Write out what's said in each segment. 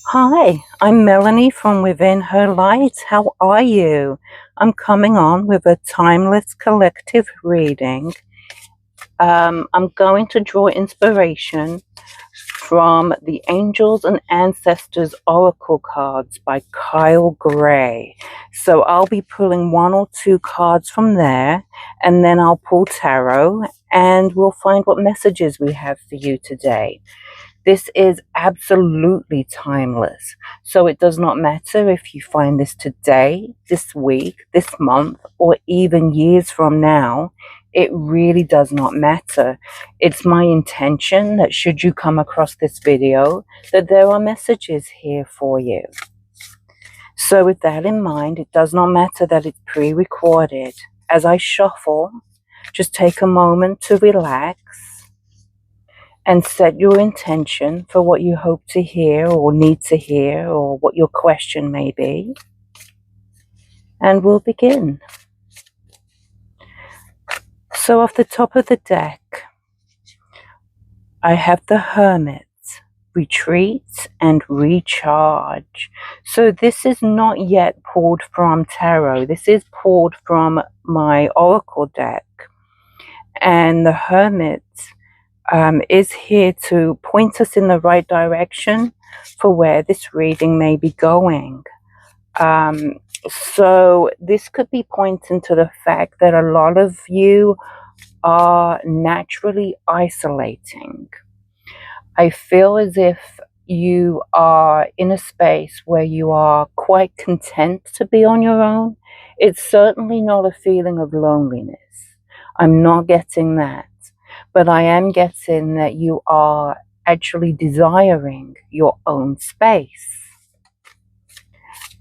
Hi, I'm Melanie from Within Her Light. How are you? I'm coming on with a timeless collective reading. I'm going to draw inspiration from the Angels and Ancestors Oracle cards by Kyle Gray. So I'll be pulling one or two cards from there, and then I'll pull tarot, and we'll find what messages we have for you today. This is absolutely timeless. So it does not matter if you find this today, this week, this month, or even years from now. It really does not matter. It's my intention that should you come across this video, that there are messages here for you. So with that in mind, it does not matter that it's pre-recorded. As I shuffle, just take a moment to relax and set your intention for what you hope to hear or need to hear or what your question may be. And we'll begin. So off the top of the deck, I have the Hermit, retreat and recharge. So this is not yet pulled from tarot. This is pulled from my oracle deck. And the Hermit is here to point us in the right direction for where this reading may be going. So this could be pointing to the fact that a lot of you are naturally isolating. I feel as if you are in a space where you are quite content to be on your own. It's certainly not a feeling of loneliness. I'm not getting that. But I am getting that you are actually desiring your own space.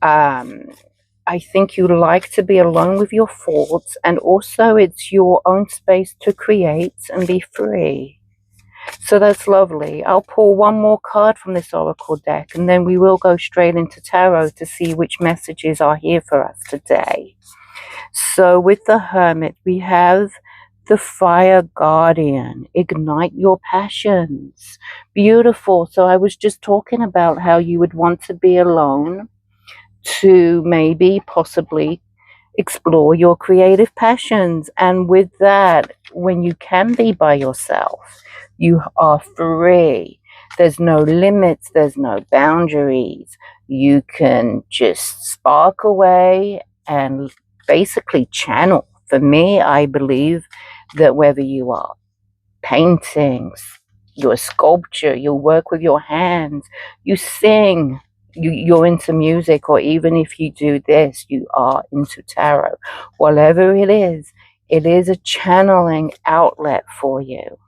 I think you like to be alone with your thoughts, and also it's your own space to create and be free. So that's lovely. I'll pull one more card from this oracle deck, and then we will go straight into tarot to see which messages are here for us today. So with the Hermit, we have the Fire Guardian. Ignite your passions. Beautiful. So I was just talking about how you would want to be alone to maybe possibly explore your creative passions. And with that, when you can be by yourself, you are free. There's no limits, there's no boundaries. You can just spark away and basically channel. For me, I believe that whether you are painting, your sculpture, you work with your hands, you sing, you're into music, or even if you do this, you are into tarot. Whatever it is a channeling outlet for you.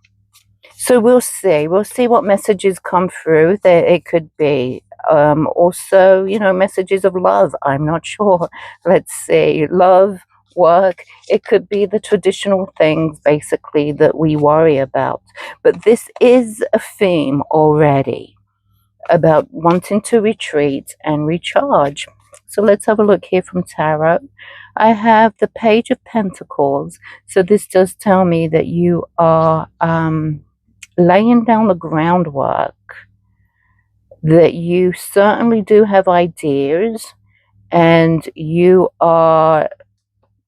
So we'll see what messages come through. That it could be also, messages of love. I'm not sure. Let's see, love, work. It could be the traditional things basically that we worry about. But this is a theme already about wanting to retreat and recharge. So let's have a look here from tarot. I have the Page of Pentacles. So this does tell me that you are laying down the groundwork, that you certainly do have ideas, and you are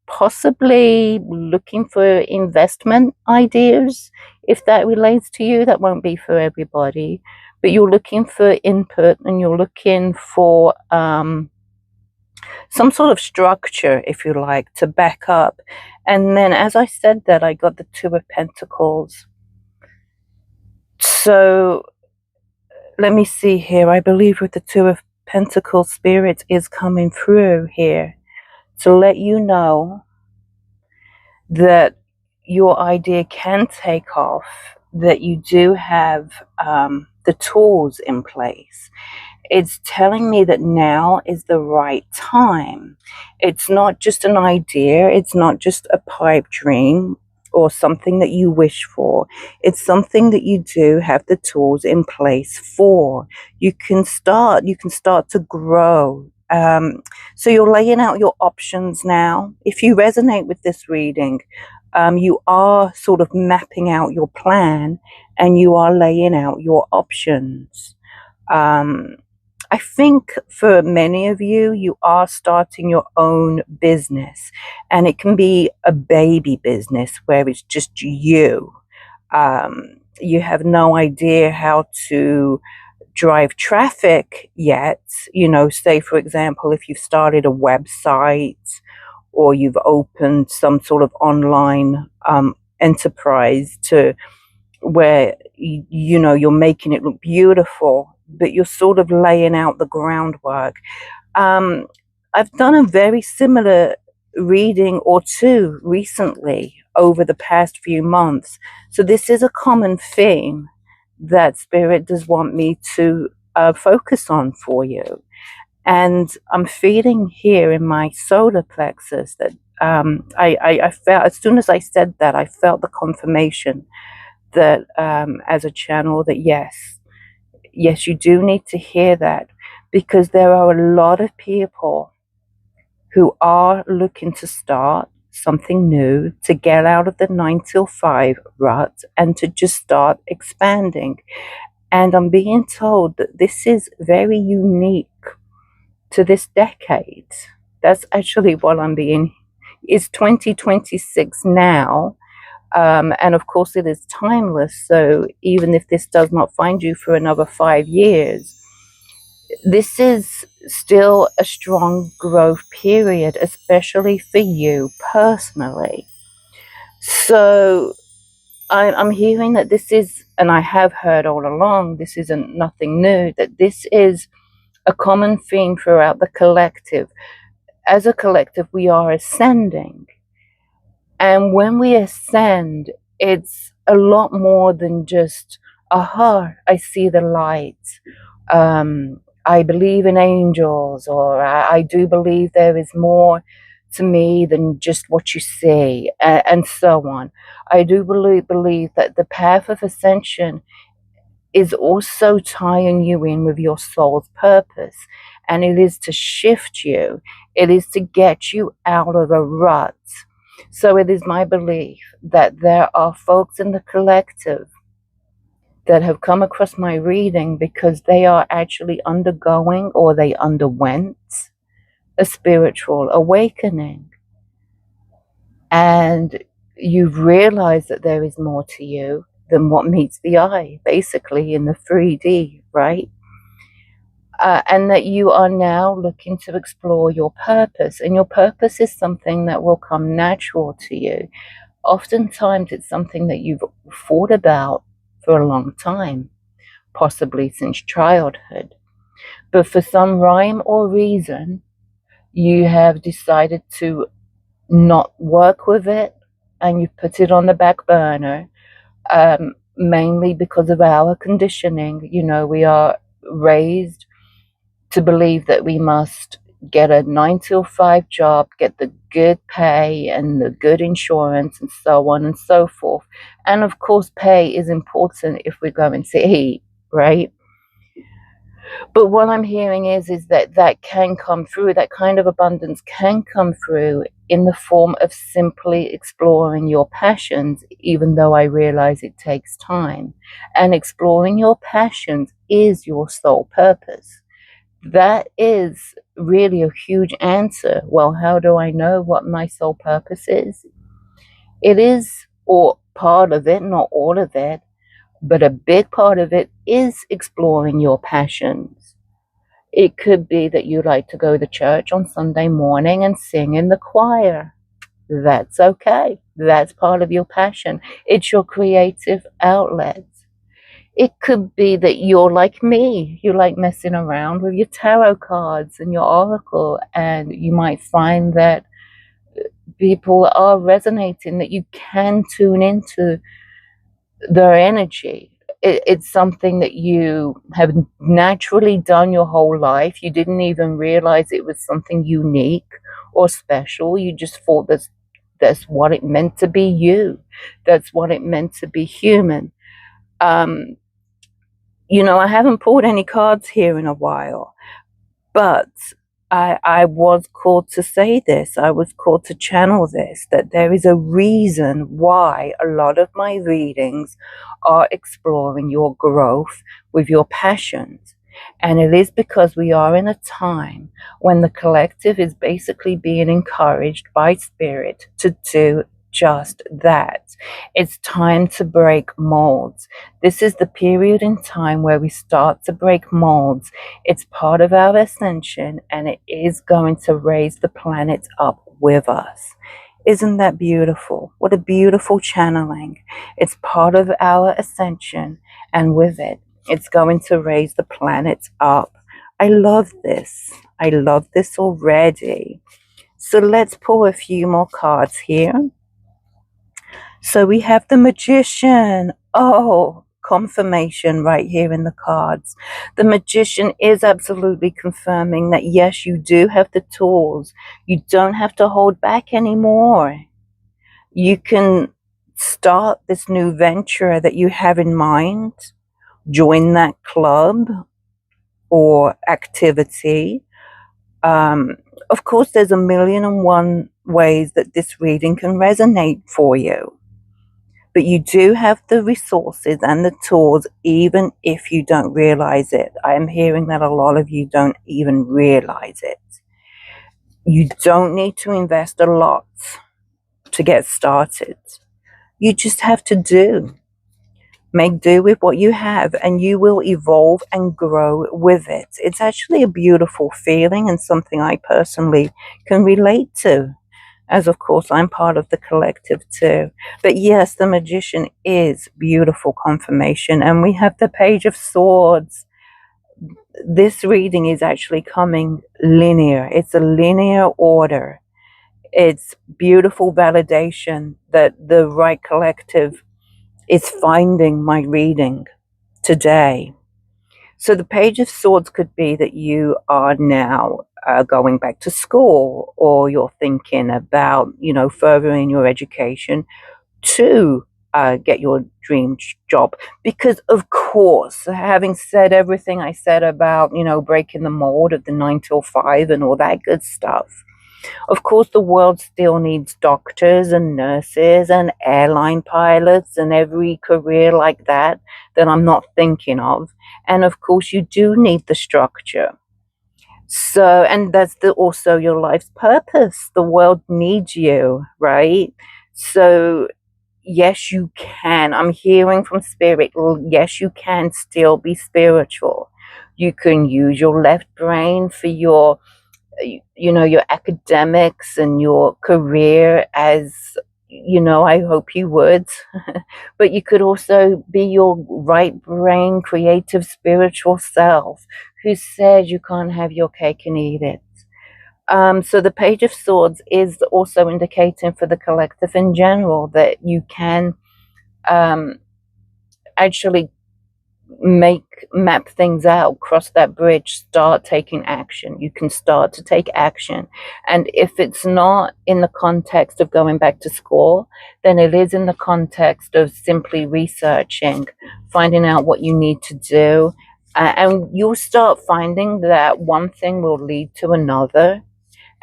possibly looking for investment ideas. If that relates to you, that won't be for everybody, but you're looking for input, and you're looking for some sort of structure, if you like, to back up. And then as I said that, I got the Two of Pentacles. So let me see here. I believe with the Two of Pentacles, Spirit is coming through here to let you know that your idea can take off, that you do have the tools in place. It's telling me that now is the right time. It's not just an idea. It's not just a pipe dream or something that you wish for. It's something that you do have the tools in place for. You can start to grow. So you're laying out your options now. If you resonate with this reading, you are sort of mapping out your plan, and you are laying out your options. I think for many of you, you are starting your own business, and it can be a baby business where it's just you. You have no idea how to drive traffic yet. Say, for example, if you've started a website or you've opened some sort of online enterprise to where you're making it look beautiful, but you're sort of laying out the groundwork. I've done a very similar reading or two recently over the past few months, so this is a common theme that Spirit does want me to focus on for you. And I'm feeling here in my solar plexus that I felt, as soon as I said that, I felt the confirmation that as a channel that yes, you do need to hear that, because there are a lot of people who are looking to start something new, to get out of the 9 till 5 rut and to just start expanding. And I'm being told that this is very unique to this decade. That's actually what I'm being. It's 2026 now. And of course, it is timeless. So even if this does not find you for another 5 years, this is still a strong growth period, especially for you personally. So I'm hearing that this is, and I have heard all along, this isn't nothing new, that this is a common theme throughout the collective. As a collective, we are ascending. And when we ascend, it's a lot more than just, aha, I see the light. I believe in angels, or I do believe there is more to me than just what you see, and so on. I do believe that the path of ascension is also tying you in with your soul's purpose, and it is to shift you. It is to get you out of a rut. So it is my belief that there are folks in the collective that have come across my reading because they are actually undergoing, or they underwent, a spiritual awakening. And you've realized that there is more to you than what meets the eye, basically in the 3D, right? And that you are now looking to explore your purpose. And your purpose is something that will come natural to you. Oftentimes it's something that you've thought about for a long time, possibly since childhood. But for some rhyme or reason, you have decided to not work with it, and you put it on the back burner, mainly because of our conditioning. We are raised to believe that we must get a 9 till 5 job, get the good pay and the good insurance and so on and so forth. And of course, pay is important if we're going to eat, right? But what I'm hearing is that can come through, that kind of abundance can come through in the form of simply exploring your passions, even though I realize it takes time. And exploring your passions is your sole purpose. That is really a huge answer. Well, how do I know what my sole purpose is? It is, or part of it, not all of it, but a big part of it is exploring your passions. It could be that you like to go to church on Sunday morning and sing in the choir. That's okay. That's part of your passion. It's your creative outlet. It could be that you're like me. You like messing around with your tarot cards and your oracle, and you might find that people are resonating, that you can tune into their energy. It's something that you have naturally done your whole life. You didn't even realize it was something unique or special. You just thought that's what it meant to be you. That's what it meant to be human. I haven't pulled any cards here in a while, but I was called to say this. I was called to channel this, that there is a reason why a lot of my readings are exploring your growth with your passions. And it is because we are in a time when the collective is basically being encouraged by spirit to do just that. It's time to break molds. This is the period in time where we start to break molds. It's part of our ascension, and it is going to raise the planet up with us. Isn't that beautiful? What a beautiful channeling. It's part of our ascension, and with it, it's going to raise the planet up. I love this. I love this already. So let's pull a few more cards here. So we have the Magician. Oh, confirmation right here in the cards. The Magician is absolutely confirming that yes, you do have the tools. You don't have to hold back anymore. You can start this new venture that you have in mind, join that club or activity. Of course, there's a million and one ways that this reading can resonate for you. But you do have the resources and the tools, even if you don't realize it. I am hearing that a lot of you don't even realize it. You don't need to invest a lot to get started. You just have to do. Make do with what you have, and you will evolve and grow with it. It's actually a beautiful feeling and something I personally can relate to, as of course I'm part of the collective too. But yes, the Magician is beautiful confirmation. And we have the Page of Swords. This reading is actually coming linear. It's a linear order. It's beautiful validation that the right collective is finding my reading today. So the Page of Swords could be that you are now going back to school, or you're thinking about, furthering your education to get your dream job. Because of course, having said everything I said about, breaking the mold of the 9 till 5 and all that good stuff, of course, the world still needs doctors and nurses and airline pilots and every career like that I'm not thinking of. And of course, you do need the structure. So, and that's also your life's purpose. The world needs you, right? So, yes, you can. I'm hearing from spirit, yes, you can still be spiritual. You can use your left brain for your academics and your career, as I hope you would. But you could also be your right brain, creative, spiritual self who says you can't have your cake and eat it. So the Page of Swords is also indicating for the collective in general that you can actually map things out, cross that bridge, start taking action. You can start to take action. And if it's not in the context of going back to school, then it is in the context of simply researching, finding out what you need to do. And you'll start finding that one thing will lead to another,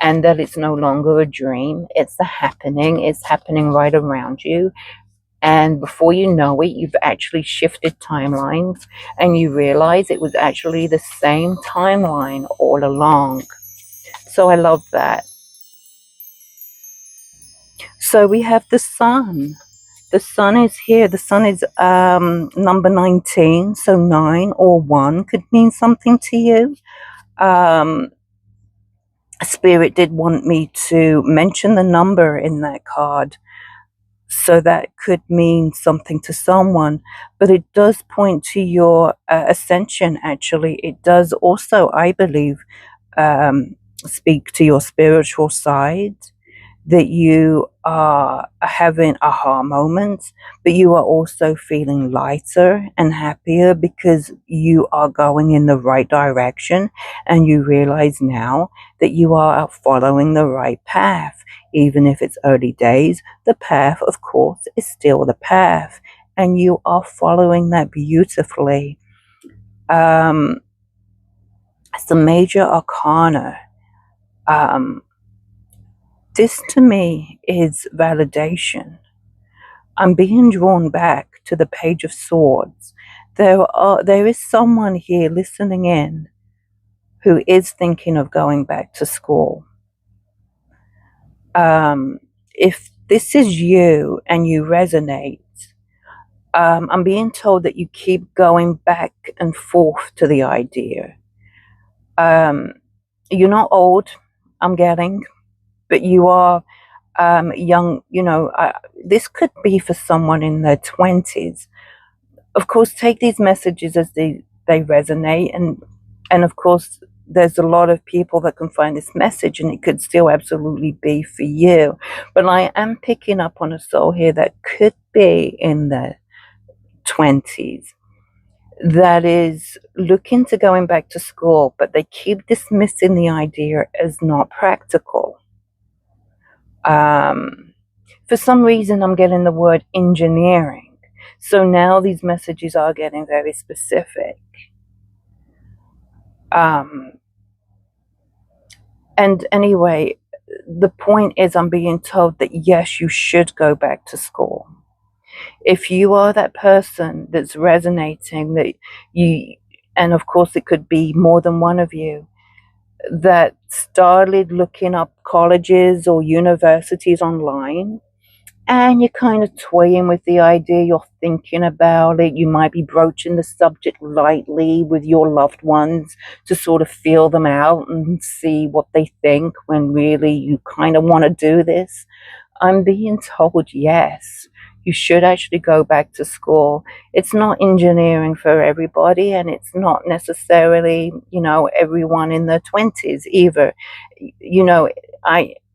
and that it's no longer a dream. It's happening right around you. And before you know it, you've actually shifted timelines, and you realize it was actually the same timeline all along. So I love that. So we have the Sun. The Sun is here. The Sun is number 19. So 9 or 1 could mean something to you. Spirit did want me to mention the number in that card. So that could mean something to someone, but it does point to your ascension, actually. It does also, I believe, speak to your spiritual side, that you are having aha moments, but you are also feeling lighter and happier because you are going in the right direction, and you realize now that you are following the right path. Even if it's early days, the path, of course, is still the path, and you are following that beautifully. It's the Major Arcana. This to me is validation. I'm being drawn back to the Page of Swords, there is someone here listening in who is thinking of going back to school. If this is you and you resonate, I'm being told that you keep going back and forth to the idea. You're not old, I'm getting, but you are young. This could be for someone in their 20s. Of course, take these messages as they resonate, and of course, there's a lot of people that can find this message, and it could still absolutely be for you. But I am picking up on a soul here that could be in their 20s that is looking to going back to school, but they keep dismissing the idea as not practical. For some reason, I'm getting the word engineering. So now these messages are getting very specific. And anyway, the point is, I'm being told that yes, you should go back to school. If you are that person that's resonating, that you, and of course it could be more than one of you, that started looking up colleges or universities online, and you're kind of toying with the idea, you're thinking about it, you might be broaching the subject lightly with your loved ones to sort of feel them out and see what they think when really you kind of want to do this. I'm being told, yes, you should actually go back to school. It's not engineering for everybody, and it's not necessarily, everyone in their 20s either.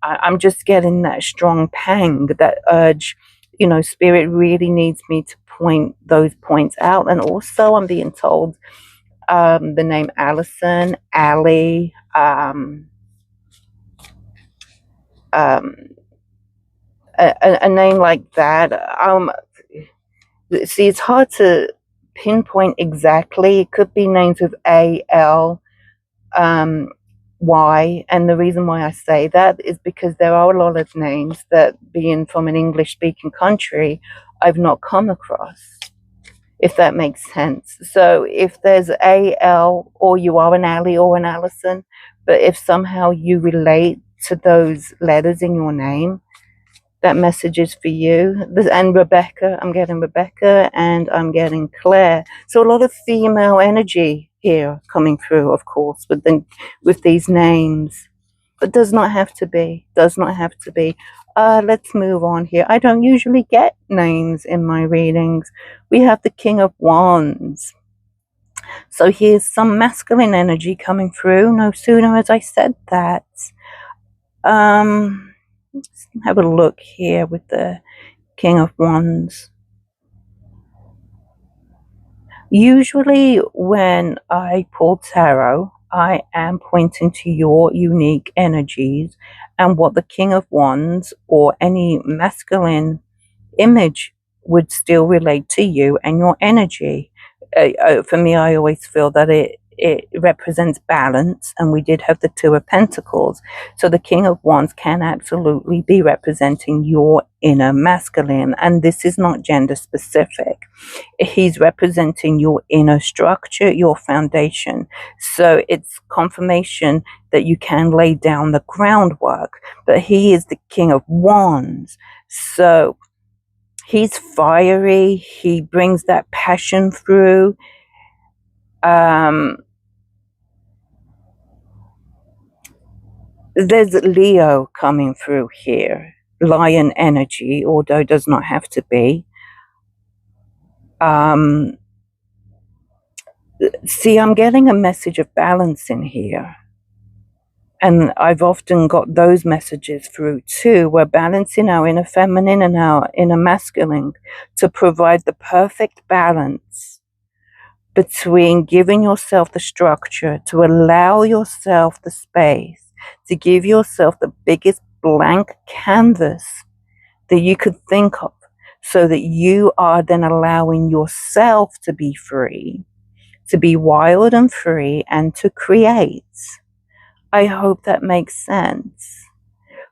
I'm just getting that strong pang, that urge. Spirit really needs me to point those points out. And also, I'm being told the name Allison, Allie, a name like that. See, it's hard to pinpoint exactly. It could be names with A, L, Y, and the reason why I say that is because there are a lot of names that, being from an English-speaking country, I've not come across, if that makes sense. So if there's A, L, or you are an Ali or an Allison, but if somehow you relate to those letters in your name, that message is for you. And Rebecca, I'm getting Rebecca, and I'm getting Claire. So a lot of female energy here coming through, of course, with these names. But does not have to be. Does not have to be. Let's move on here. I don't usually get names in my readings. We have the King of Wands. So here's some masculine energy coming through. No sooner as I said that. Let's have a look here with the King of Wands. Usually when I pull tarot, I am pointing to your unique energies and what the King of Wands or any masculine image would still relate to you and your energy. For me, I always feel that it represents balance, and we did have the Two of Pentacles. So the King of Wands can absolutely be representing your inner masculine, and this is not gender specific. He's representing your inner structure, your foundation. So it's confirmation that you can lay down the groundwork, but he is the King of Wands. So he's fiery. He brings that passion through. There's Leo coming through here. Lion energy, although does not have to be. See, I'm getting a message of balance in here. And I've often got those messages through too. We're balancing our inner feminine and our inner masculine to provide the perfect balance between giving yourself the structure, to allow yourself the space, to give yourself the biggest blank canvas that you could think of, so that you are then allowing yourself to be free, to be wild and free, and to create. I hope that makes sense.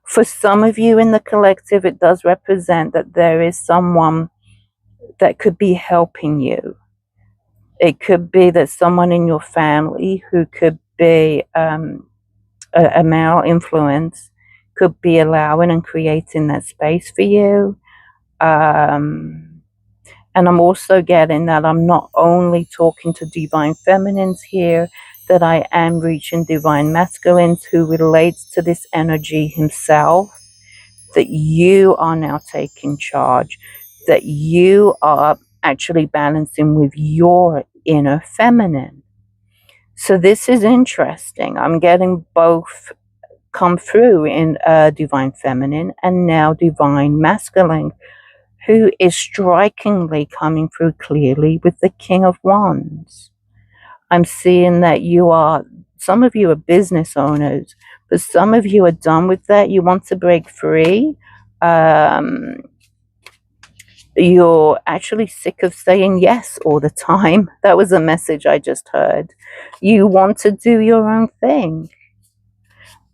For some of you in the collective, it does represent that there is someone that could be helping you. It could be that someone in your family who could be a male influence could be allowing and creating that space for you. And I'm also getting that I'm not only talking to divine feminines here, that I am reaching divine masculines who relates to this energy himself, that you are now taking charge, that you are actually balancing with your inner feminine. So this is interesting. I'm getting both come through in divine feminine and now divine masculine, who is strikingly coming through clearly with the King of Wands. I'm seeing that some of you are business owners, but some of you are done with that. You want to break free. You're actually sick of saying yes all the time. That was a message I just heard. You want to do your own thing.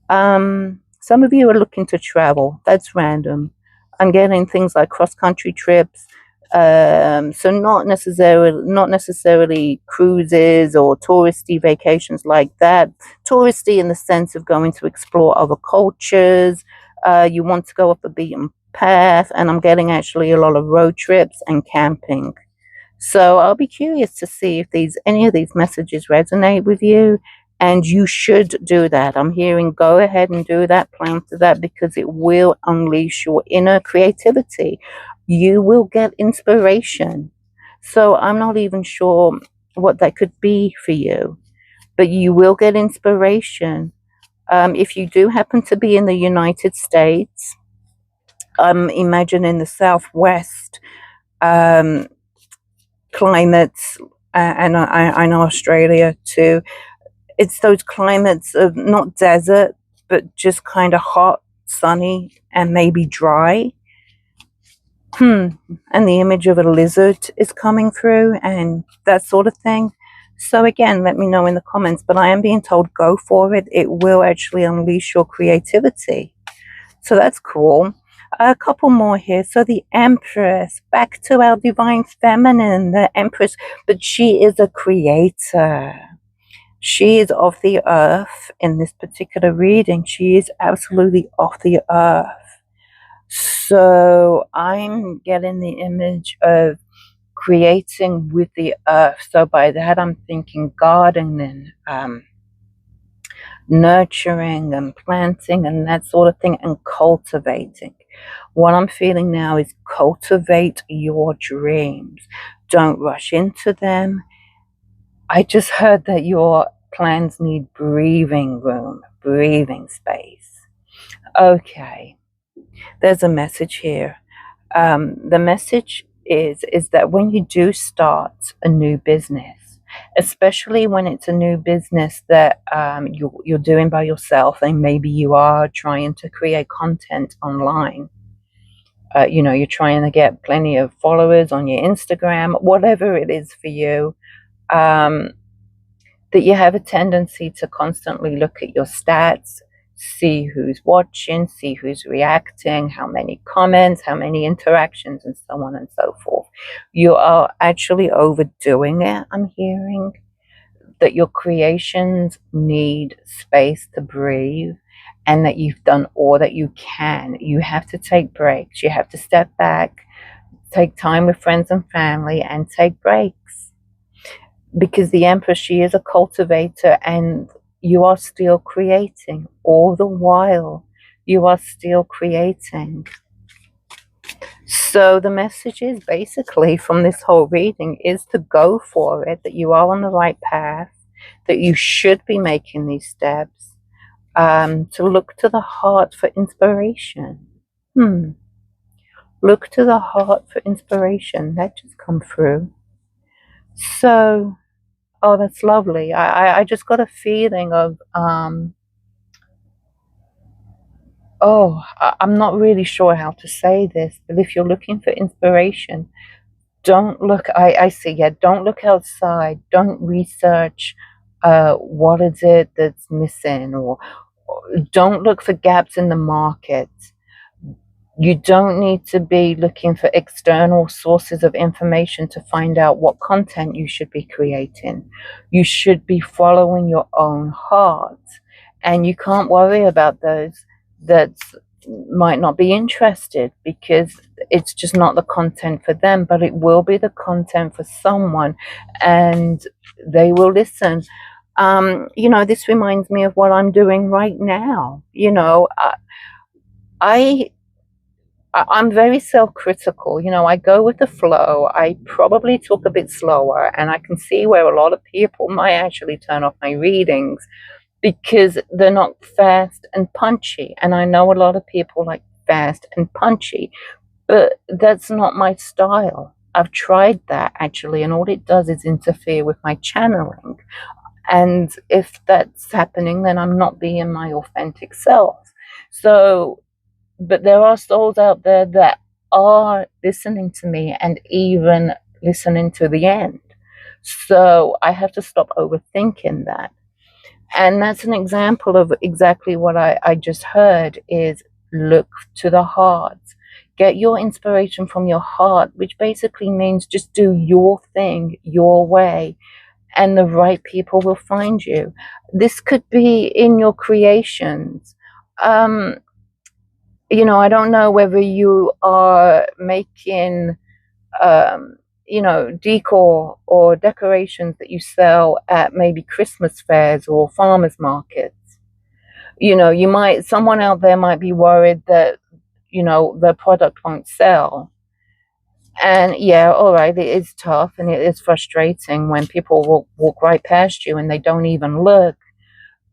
Some of you are looking to travel. That's random. I'm getting things like cross-country trips. So not necessarily cruises or touristy vacations like that. Touristy in the sense of going to explore other cultures. You want to go off the beaten path, and I'm getting actually a lot of road trips and camping. So I'll be curious to see if any of these messages resonate with you, and you should do that. I'm hearing go ahead and do that, plan for that, because it will unleash your inner creativity. You will get inspiration. So I'm not even sure what that could be for you, but you will get inspiration. If you do happen to be in the United States, imagine in the Southwest, climates, and I know Australia too. It's those climates of not desert, but just kind of hot, sunny, and maybe dry. And the image of a lizard is coming through and that sort of thing. So again, let me know in the comments, but I am being told go for it. It will actually unleash your creativity. So that's cool. A couple more here. So the Empress, back to our divine feminine, the Empress, but she is a creator. She is of the earth in this particular reading. She is absolutely of the earth. So I'm getting the image of creating with the earth. So by that I'm thinking gardening, nurturing and planting and that sort of thing, and cultivating. What I'm feeling now is cultivate your dreams. Don't rush into them. I just heard that your plans need breathing room, breathing space. Okay, there's a message here. The message is that when you do start a new business, especially when it's a new business that you're doing by yourself, and maybe you are trying to create content online. You're trying to get plenty of followers on your Instagram, whatever it is for you. That you have a tendency to constantly look at your stats, see who's watching, see who's reacting, how many comments, how many interactions, and so on and so forth. You are actually overdoing it, I'm hearing. That your creations need space to breathe, and that you've done all that you can. You have to take breaks. You have to step back, take time with friends and family, and take breaks. Because the Empress, she is a cultivator, and you are still creating. All the while, you are still creating. So the message is basically from this whole reading is to go for it, that you are on the right path, that you should be making these steps, to look to the heart for inspiration. Look to the heart for inspiration. That just come through. So, oh, that's lovely. I just got a feeling of, I'm not really sure how to say this, but if you're looking for inspiration, don't look, I see, yeah, don't look outside. Don't research what is it that's missing, or don't look for gaps in the market. You don't need to be looking for external sources of information to find out what content you should be creating. You should be following your own heart. And you can't worry about those that might not be interested, because it's just not the content for them, but it will be the content for someone, and they will listen. This reminds me of what I'm doing right now. I'm very self-critical. I go with the flow. I probably talk a bit slower, and I can see where a lot of people might actually turn off my readings because they're not fast and punchy. And I know a lot of people like fast and punchy, but that's not my style. I've tried that actually, and all it does is interfere with my channeling. And if that's happening, then I'm not being my authentic self. So, but there are souls out there that are listening to me and even listening to the end. So I have to stop overthinking that. And that's an example of exactly what I just heard is look to the heart. Get your inspiration from your heart, which basically means just do your thing your way, and the right people will find you. This could be in your creations. I don't know whether you are making, decor or decorations that you sell at maybe Christmas fairs or farmers markets. Someone out there might be worried that, the product won't sell. And yeah, all right, it is tough and it is frustrating when people walk right past you and they don't even look.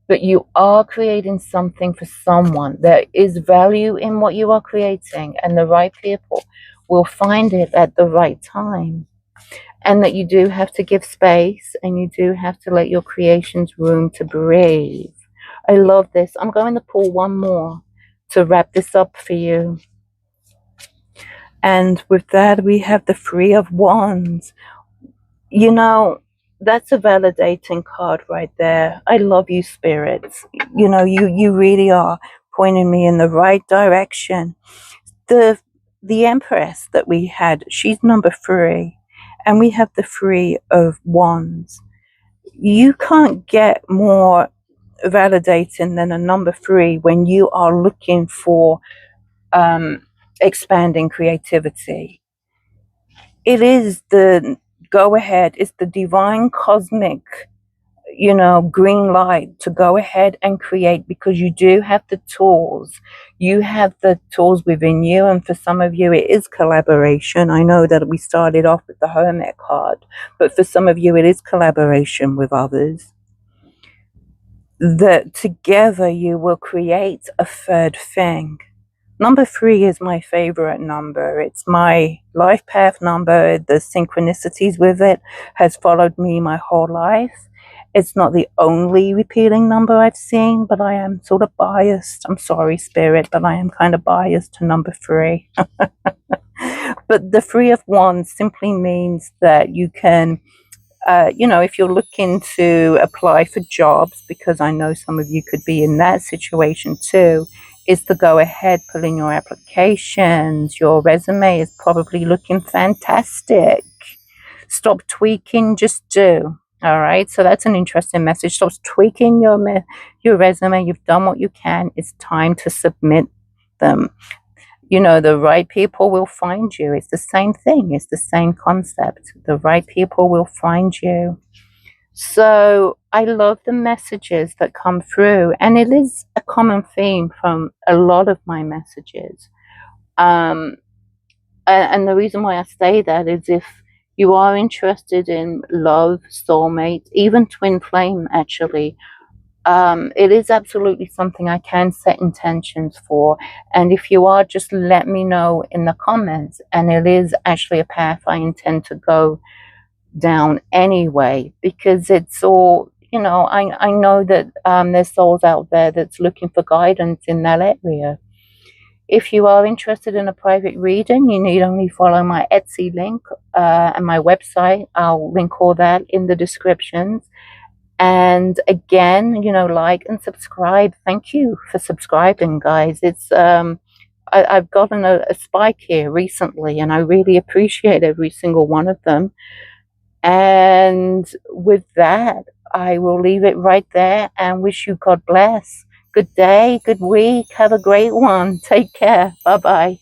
But you are creating something for someone. There is value in what you are creating, and the right people will find it at the right time. And that you do have to give space, and you do have to let your creations room to breathe. I love this. I'm going to pull one more to wrap this up for you. And with that, we have the Three of Wands. That's a validating card right there. I love you, spirits. You really are pointing me in the right direction. The Empress that we had, she's number 3, and we have the Three of Wands. You can't get more validating than a number 3 when you are looking for expanding creativity. It is the go ahead, it's the divine cosmic, green light to go ahead and create, because you do have the tools. You have the tools within you, and for some of you it is collaboration. I know that we started off with the Hermit card, but for some of you it is collaboration with others. That together you will create a third thing. Number 3 is my favorite number. It's my life path number. The synchronicities with it has followed me my whole life. It's not the only repeating number I've seen, but I am sort of biased. I'm sorry, Spirit, but I am kind of biased to number 3. But the Three of Wands simply means that you can, if you're looking to apply for jobs, because I know some of you could be in that situation too, is to go ahead, pull in your applications. Your resume is probably looking fantastic. Stop tweaking, just do. All right, so that's an interesting message. Stop tweaking your resume. You've done what you can. It's time to submit them. The right people will find you. It's the same thing. It's the same concept. The right people will find you. So I love the messages that come through, and it is a common theme from a lot of my messages. And the reason why I say that is if you are interested in love, soulmate, even twin flame, actually, it is absolutely something I can set intentions for. And if you are, just let me know in the comments. And it is actually a path I intend to go down anyway, because it's all, I know that there's souls out there that's looking for guidance in that area. If you are interested in a private reading, you need only follow my Etsy link and my website. I'll link all that in the descriptions. And again, like and subscribe. Thank you for subscribing, guys. It's I've gotten a spike here recently, and I really appreciate every single one of them. And with that, I will leave it right there and wish you God bless. Good day, good week. Have a great one. Take care. Bye-bye.